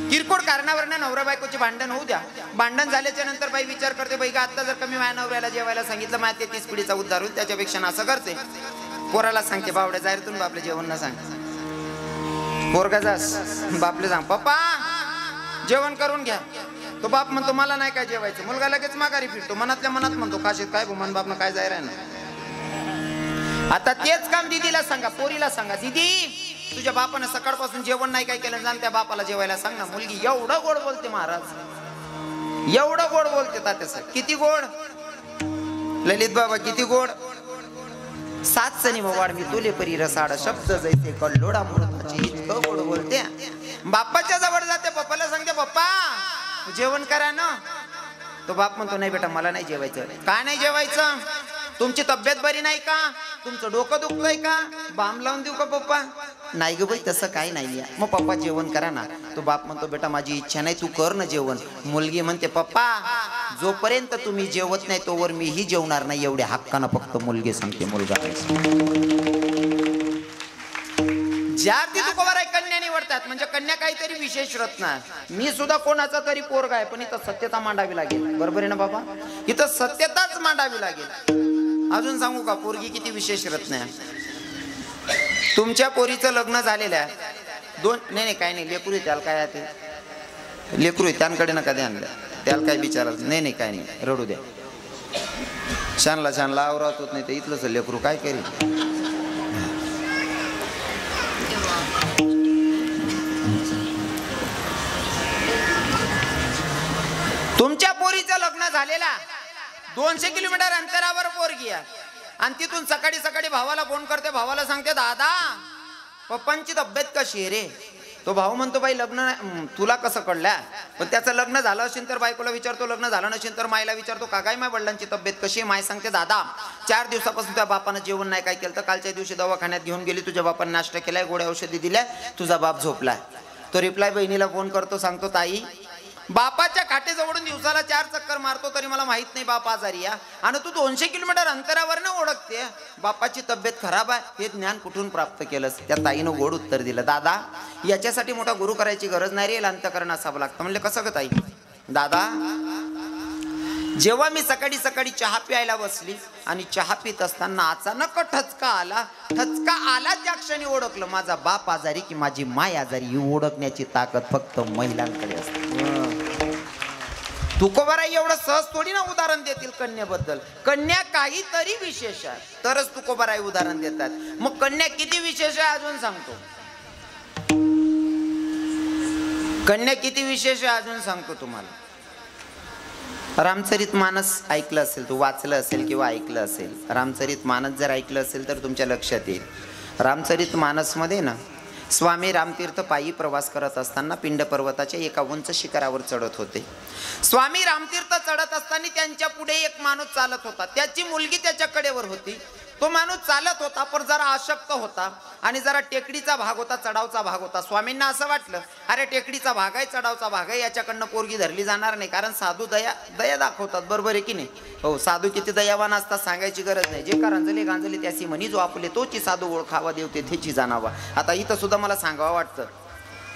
किरकोळ कारणावर ना नवरा बायकोचे भांडण होऊ द्या. भांडण झाल्याच्या नंतर बाई विचार करते, बाई का आता जर कमी माझ्या नवऱ्याला जेवायला सांगितलं माझ्या 33 पिढीचा उद्धार होईल, त्याच्यापेक्षा असं करते. पोराला सांगते बावड्या जाहीर बापले जेवण ना सांग. पोरगा जास बापले सांग पप्पा जेवण करून घ्या. तो बाप म्हणतो मला नाही काय जेवायचं. मुलगा लगेच माघारी फिरतो, मनातल्या मनात म्हणतो काशीत काय भूमान बापनं काय जाहीर आहे ना. आता तेच काम दीदीला सांगा, पोरीला सांगा, दीदी तुझ्या बापानं सकाळपासून जेवण नाही काय केलं, जाण त्या बापाला जेवायला सांग ना. मुलगी एवढं गोड बोलते महाराज, एवढं गोड बोलते तात्याचं. किती गोड ललित बाबा, किती गोड. 7 सनी वाढ मी तुले परी रसाड शब्द जैसे कल्लोडा मृताची, इतकं गोड बोलते. बाप्पाच्या जवळ जाते, पप्पाला सांगते पप्पा जेवण करा ना. तो बाप म्हणतो नाही बेटा मला नाही जेवायचं. काय नाही जेवायचं? तुमची तब्येत बरी नाही का? तुमचं डोकं दुखतंय का? बाम लावून देऊ का पप्पा? नाही ग बाई तसं काही नाही. मग पप्पा जेवण करा ना. तो बाप म्हणतो बेटा माझी इच्छा नाही, तू कर ना जेवण. मुलगी म्हणते पप्पा जोपर्यंत तुम्ही जेवत नाही तोवर मीही जेवणार नाही. एवढ्या हक्कानं फक्त मुलगी सांगते. मुलगा ज्या ती तुकोबाराय कन्या निवडतात म्हणजे कन्या काहीतरी विशेष रत्न आहे. मी सुद्धा कोणाचा तरी पोरगा आहे, पण इथं सत्यता मांडावी लागेल. बरोबर आहे ना बाबा? इथं सत्यताच मांडावी लागेल. अजून सांगू का पोरगी किती विशेष रत्न आहे. तुमच्या पोरीचं लग्न झालेलं आहे. 2 नाही काय नाही लेकरू त्याला काय आहे ते लेकरू त्यांकडे नका ध्यान द्या. त्याला काय विचारायचं नाही काय नाही रडू द्या. छानला छानला आवरात होत नाही तर इथलंच लेकरू काय करेल. तुमच्या पोरीचं लग्न झालेला 200 किलोमीटर अंतरावर पोरगी आहे आणि तिथून सकाळी सकाळी भावाला फोन करते. भावाला सांगते दादा पप्पांची तब्येत कशी आहे रे? तो भाऊ म्हणतो बाई लग्न तुला कसं कळलं? पण त्याचं लग्न झालं असेल तर बायकोला विचारतो, लग्न झालं नसेल तर मायला विचारतो का काय माय वडिलांची तब्येत कशी आहे? माय सांगते दादा 4 दिवसापासून त्या बापानं जेवण नाही काय केलं तर कालच्या दिवशी दवाखान्यात घेऊन गेली, तुझ्या बापाने नाश्ता केलाय, गोळ्या औषधी दिल्या, तुझा बाप झोपलाय. तो रिप्लाय बहिणीला फोन करतो, सांगतो ताई बापाच्या खाटेजवळून दिवसाला 4 चक्कर मारतो तरी मला माहित नाही बाप आजारी आहे आणि तू 200 किलोमीटर अंतरावर न ओळखते बापाची तब्येत खराब आहे. हे ज्ञान कुठून प्राप्त केलंस? त्या ताईनं गोड उत्तर दिलं, दादा याच्यासाठी मोठा गुरु करायची गरज नाही रे, अंतःकरण असावं लागतं. म्हणले कसं ग ताई? दादा जेव्हा मी सकाळी सकाळी चहा प्यायला बसली आणि चहा पित असताना अचानक ठचका आला. ठचका आला त्या क्षणी ओळखलं माझा बाप आजारी की माझी माय आजारी. ही ओळखण्याची ताकद फक्त महिलांकडे असते. तुकोबाराय एवढं सहज थोडी ना उदाहरण देतील कन्याबद्दल. कन्या काहीतरी विशेष आहे तरच तुकोबाराय उदाहरण देतात. मग कन्या किती विशेष आहे अजून सांगतो. कन्या किती विशेष आहे अजून सांगतो तुम्हाला. रामचरित मानस ऐकलं असेल, तू वाचलं असेल किंवा ऐकलं असेल. रामचरित मानस जर ऐकलं असेल तर तुमच्या लक्षात येईल. रामचरित मानसमध्ये ना स्वामी रामतीर्थ पायी प्रवास करत असताना पिंड पर्वताच्या एका उंच शिखरावर चढत होते. स्वामी रामतीर्थ चढत असताना त्यांच्या पुढे एक माणूस चालत होता. त्याची मुलगी त्याच्या कडेवर होती. तो माणूस चालत होता पण जरा अशक्त होता आणि जरा टेकडीचा भाग होता, चढावचा भाग होता. स्वामींना असं वाटलं अरे टेकडीचा भाग आहे, चढावचा भाग आहे, याच्याकडनं पोरगी धरली जाणार नाही कारण साधू दया दाखवतात. बरोबर आहे की नाही? हो, साधू किती दयावान असतात सांगायची गरज नाही. जे करंजले गांजले त्याशी म्हणी जो आपले तोची साधू ओळखावा देवते त्याची जाणावा. आता इथं सुद्धा मला सांगावं वाटतं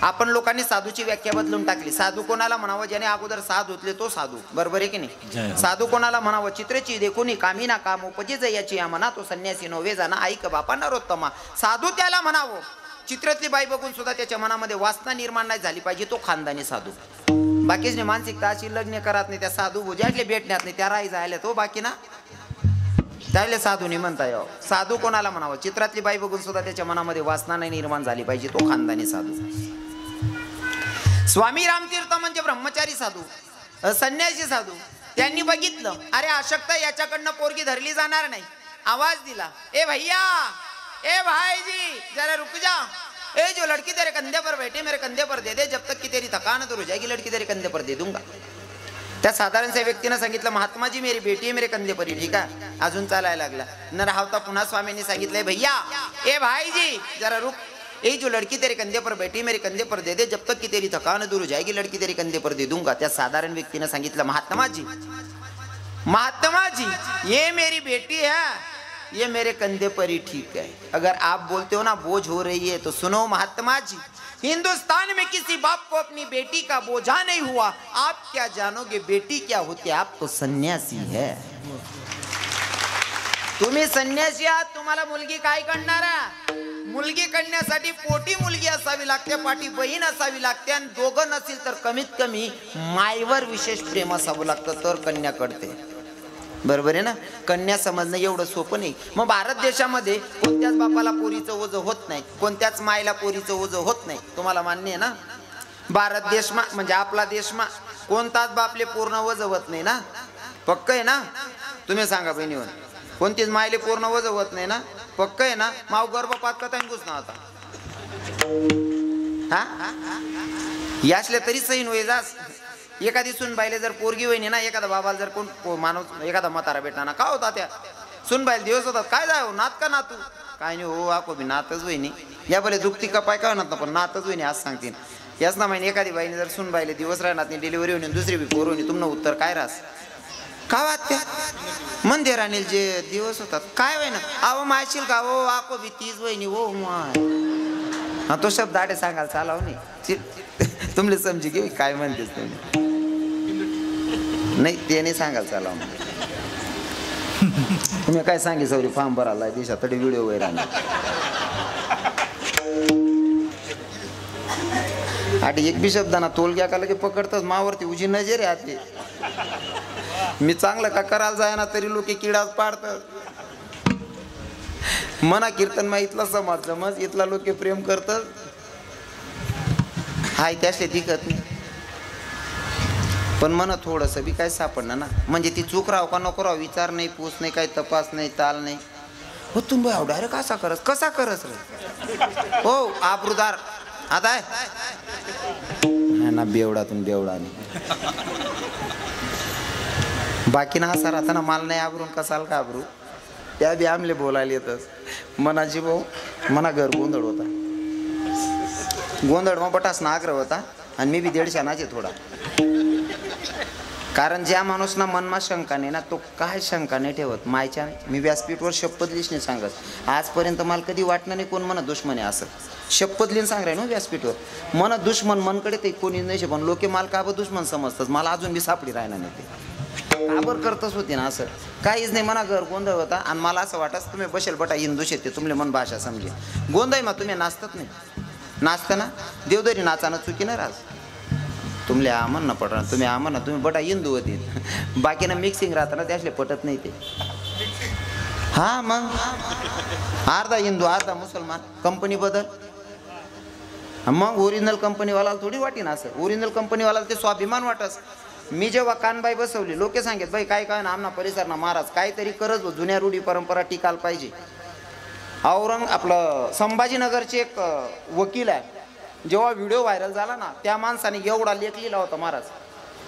आपण लोकांनी साधूची व्याख्या बदलून टाकली. साधू कोणाला म्हणावं? ज्याने अगोदर साध धुतले तो साधू. बरोबर आहे की नाही? साधू कोणाला म्हणावं? चित्रेची देखुनी कामी ना काम उपजी जयाची या म्हणा तो संन्यासी नव्हे जाना ऐक बापा नरोत्तमा. साधू त्याला म्हणावं चित्रातली बाई बघून सुद्धा त्याच्या मनामध्ये वासना निर्माण नाही झाली पाहिजे, तो खानदानी साधू. बाकीच नाही मानसिकता अशी लग्न करत नाही त्या साधू बुजाडले भेटण्यात नाही त्या राई जायला तो बाकी ना त्याला साधू नाही म्हणता यावं. साधू कोणाला म्हणावं? चित्रातली बाई बघून सुद्धा त्याच्या मनामध्ये वासना नाही निर्माण झाली पाहिजे, तो खानदानी साधू. स्वामी रामतीर्थ म्हणजे ब्रह्मचारी साधू, संन्यासी साधू. त्यांनी बघितलं, अरे अशक्त याच्याकडनं पोरगी धरली जाणार नाही. आवाज दिला, ए भैया, ए भाईजी जरा रुक जा, ए जो लड़की तेरे कंधे पर बैठे मेरे कंधे पर दे दे, जब तक की तेरी थकान दूर हो जाएगी लड़की तेरे कंधे पर दे दूंगा. त्या साधारणच्या व्यक्तीनं सांगितलं, महात्माजी मेरी बेटी है मेरे कंधे पर ही. ठीक आहे, अजून चालायला लागला. न राहता पुन्हा स्वामींनी सांगितलंय, भैया, ए भाईजी जरा रुक, ए जो लड़की तेरे कंधे पर बैठी मेरे कंधे पर दे दे, जब तक की तेरी थकान दूर हो जाएगी लड़की तेरे कंधे पर दे दूंगा. त्या साधारण व्यक्तीनं सांगितलं, महात्माजी, महात्माजी ये मेरी बेटी है, ये मेरे कंधे पर ही ठीक है. अगर आप बोलते हो ना बोझ हो रही है तो सुनो महात्मा जी, हिंदुस्तान में किसी बाप को अपनी बेटी का बोझा नहीं हुआ. आप क्या जानोगे बेटी क्या होती है, आप तो सन्यासी है. तुम्ही संन्यासी आहात, तुम्हाला मुलगी काय करणार आहे? मुलगी करण्यासाठी पोटी मुलगी असावी लागते, पाठी बहीण असावी लागते, आणि दोघं नसेल तर कमीत कमी मायवर विशेष प्रेम असावं लागतं तर कन्या कळते. बरोबर आहे ना. कन्या समजणं एवढं सोपं नाही. मग भारत देशामध्ये कोणत्याच बापाला पोरीचं ओझं होत नाही, कोणत्याच मायला पोरीचं ओझं होत नाही. तुम्हाला मान्य आहे ना. भारत देश म्हणजे आपला देश कोणताच बापले पूर्ण ओझं होत नाही ना. पक्क आहे ना. तुम्ही सांगा बहिणीवर, कोणतीच मायले पूर्ण ओझं होत नाही ना. पक्क आहे ना. माव गर्भपात करता घुसना होता हा यासले तरी सहीन होई जास. एखादी सुनबाईले जर पोरगी होईनी ना, एखादा बाबाला जर कोण माणूस एखादा म्हातारा भेटला ना, का होता त्या सुनबाईला दिवस होतात, काय जाय हो नात का नातू, काय नाही हो आको बी नातच होईनी, या बोले दुखती का पाय काय होणार पण नातच होईनी आज सांगतील. याच ना माहिती एखादी बाईने जर सुनबाईले दिवस राहणार नाही, डिलिव्हरी होईनी दुसरी बी पोर होईनी, तुमनं उत्तर काय रास का वाटते मंदिर राणील जे दिवस होतात काय होईना. अहो मायशील का हो आको बी तीच वहिनी हो माय. हा तो शब्द आडे सांगायला चालाव नाही. तुमले समजी घे काय म्हणतेस तुम्ही. नाही ते नाही सांगाल चाला. तुम्ही काय सांगे सौरी फॉर्म भरायला दिशा तरी व्हिडिओ वगैरे आठी एक बी शब्दाना तोल घ्या का लगे पकडतच मावरती उजी नजर आहे. मी चांगलं का करायला जाय ना तरी लोक किडाच पाडतात. मना कीर्तन मा इथला समाज समज इथला लोक प्रेम करतात. हाय त्यासले दिखत नाही पण मन थोडंसं बी काय सापडणार ना. म्हणजे ती चूक राव का नको राव विचार नाही, पूस नाही, काही तपास नाही, ताल नाही. हो तुम्ही डायरेक्ट कसा करस रे हो आबरूदार आता आहे ना बेवडातून बेवडा बाकी ना असा राहता ना मला नाही आबरून कसाल का आबरू. त्या बी आमले बोलायला येतच. मनाची भाऊ मना घर गोंधळ होता. गोंधळ मग बटास ना आग्रह होता आणि मी बी 150 नाचे थोडा. कारण ज्या माणूस ना मनमा शंका नाही ना तो काय शंका नाही ठेवत मायच्या. मी व्यासपीठवर शपथ लिहिणे सांगत आजपर्यंत मला कधी वाटलं नाही कोण मना दुश्मन आहे असं. शपथ लिहिण सांग ना व्यासपीठवर. मना दुश्मन मनकडे ते कोणी नाही पण लोके माल का बं दुश्मन समजतात. मला अजून बी सापडी राहिला नाही ते काबर करतच होती ना असं काहीच नाही. मना घर गोंधळ होता आणि मला असं वाटत तुम्ही बसेल बटा हिंदू शेते तुमले मन भाषा समजे गोंधळ मग तुम्ही नाचतात नाही नाचताना देवदरी नाचानं चुकी ना राज. तुमले आमन ना पटणार तुम्ही आमन ना तुम्ही बटा हिंदू होती बाकीनं मिक्सिंग राहताना त्यासले पटत नाही ते. हा मग अर्धा हिंदू अर्धा मुसलमान कंपनी बदल. मग ओरिजिनल कंपनीवाला थोडी वाटी ना असं. ओरिजिनल कंपनीवाला ते स्वाभिमान वाटस. मी जेव्हा कानबाई बसवली लोके सांगेत बाई काय काय ना आमना परिसर ना महाराज काहीतरी करत जुन्या रूढी परंपरा टिकायला पाहिजे. आपलं संभाजीनगरचे एक वकील आहे जेव्हा व्हिडिओ व्हायरल झाला ना त्या माणसाने एवढा लेख लिहिला होता महाराज.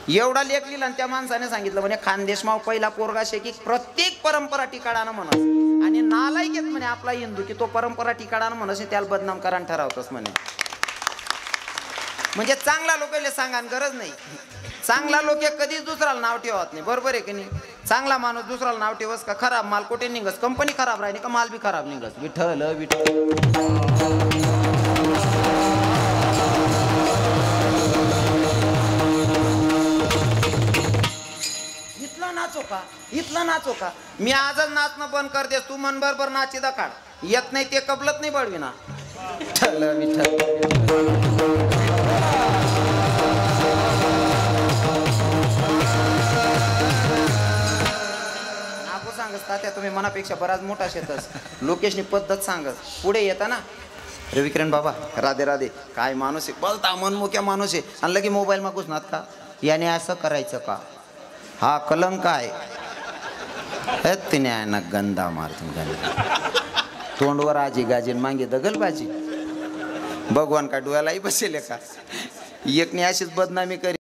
एवढा लेख लिहिला आणि त्या माणसाने सांगितलं म्हणे खानदेशमाव पहिला पोरगा शे की प्रत्येक परंपरा टिकाडानं म्हणत आणि नालायक येत म्हणे आपला हिंदू की तो परंपरा टिकाडानं म्हणत त्याला बदनाम करायला ठरवतोस म्हणे. म्हणजे चांगला लोकांना सांगा गरज नाही. चांगला लोक कधीच दुसऱ्याला नाव ठेवत नाही. बरोबर आहे की नाही. चांगला माणूस दुसऱ्याला नाव ठेवस का खराब माल कुठे निघस कंपनी खराब राहिली का माल बी खराब निघस. विठ्ठल विठ्ठल इथला नाचो का मी आजच नाचणं बंद कर देस तू मन बरोबर नाची दाखड येत नाही ते कबलत नाही बळवी ना. विठ्ठल विठ्ठल सांगत तात्या तुम्ही मनापेक्षा बराच मोठा शेतस लोकेशनी पद्धत सांगत पुढे येता ना. रविकिरण बाबा राधे राधे काय माणूस आहे बोलता मनमुख्या माणूस आहे आणि लगे मोबाईल मागूच नात का याने असं करायचं का हा कलंक आहे. हे तिने आहे ना गंदा मारतो गंदा. तोंडवर आजी गाजीन मागे दगलबाजी. भगवान का डोळ्यालाही बसेल का. एकने अशीच बदनामी करी.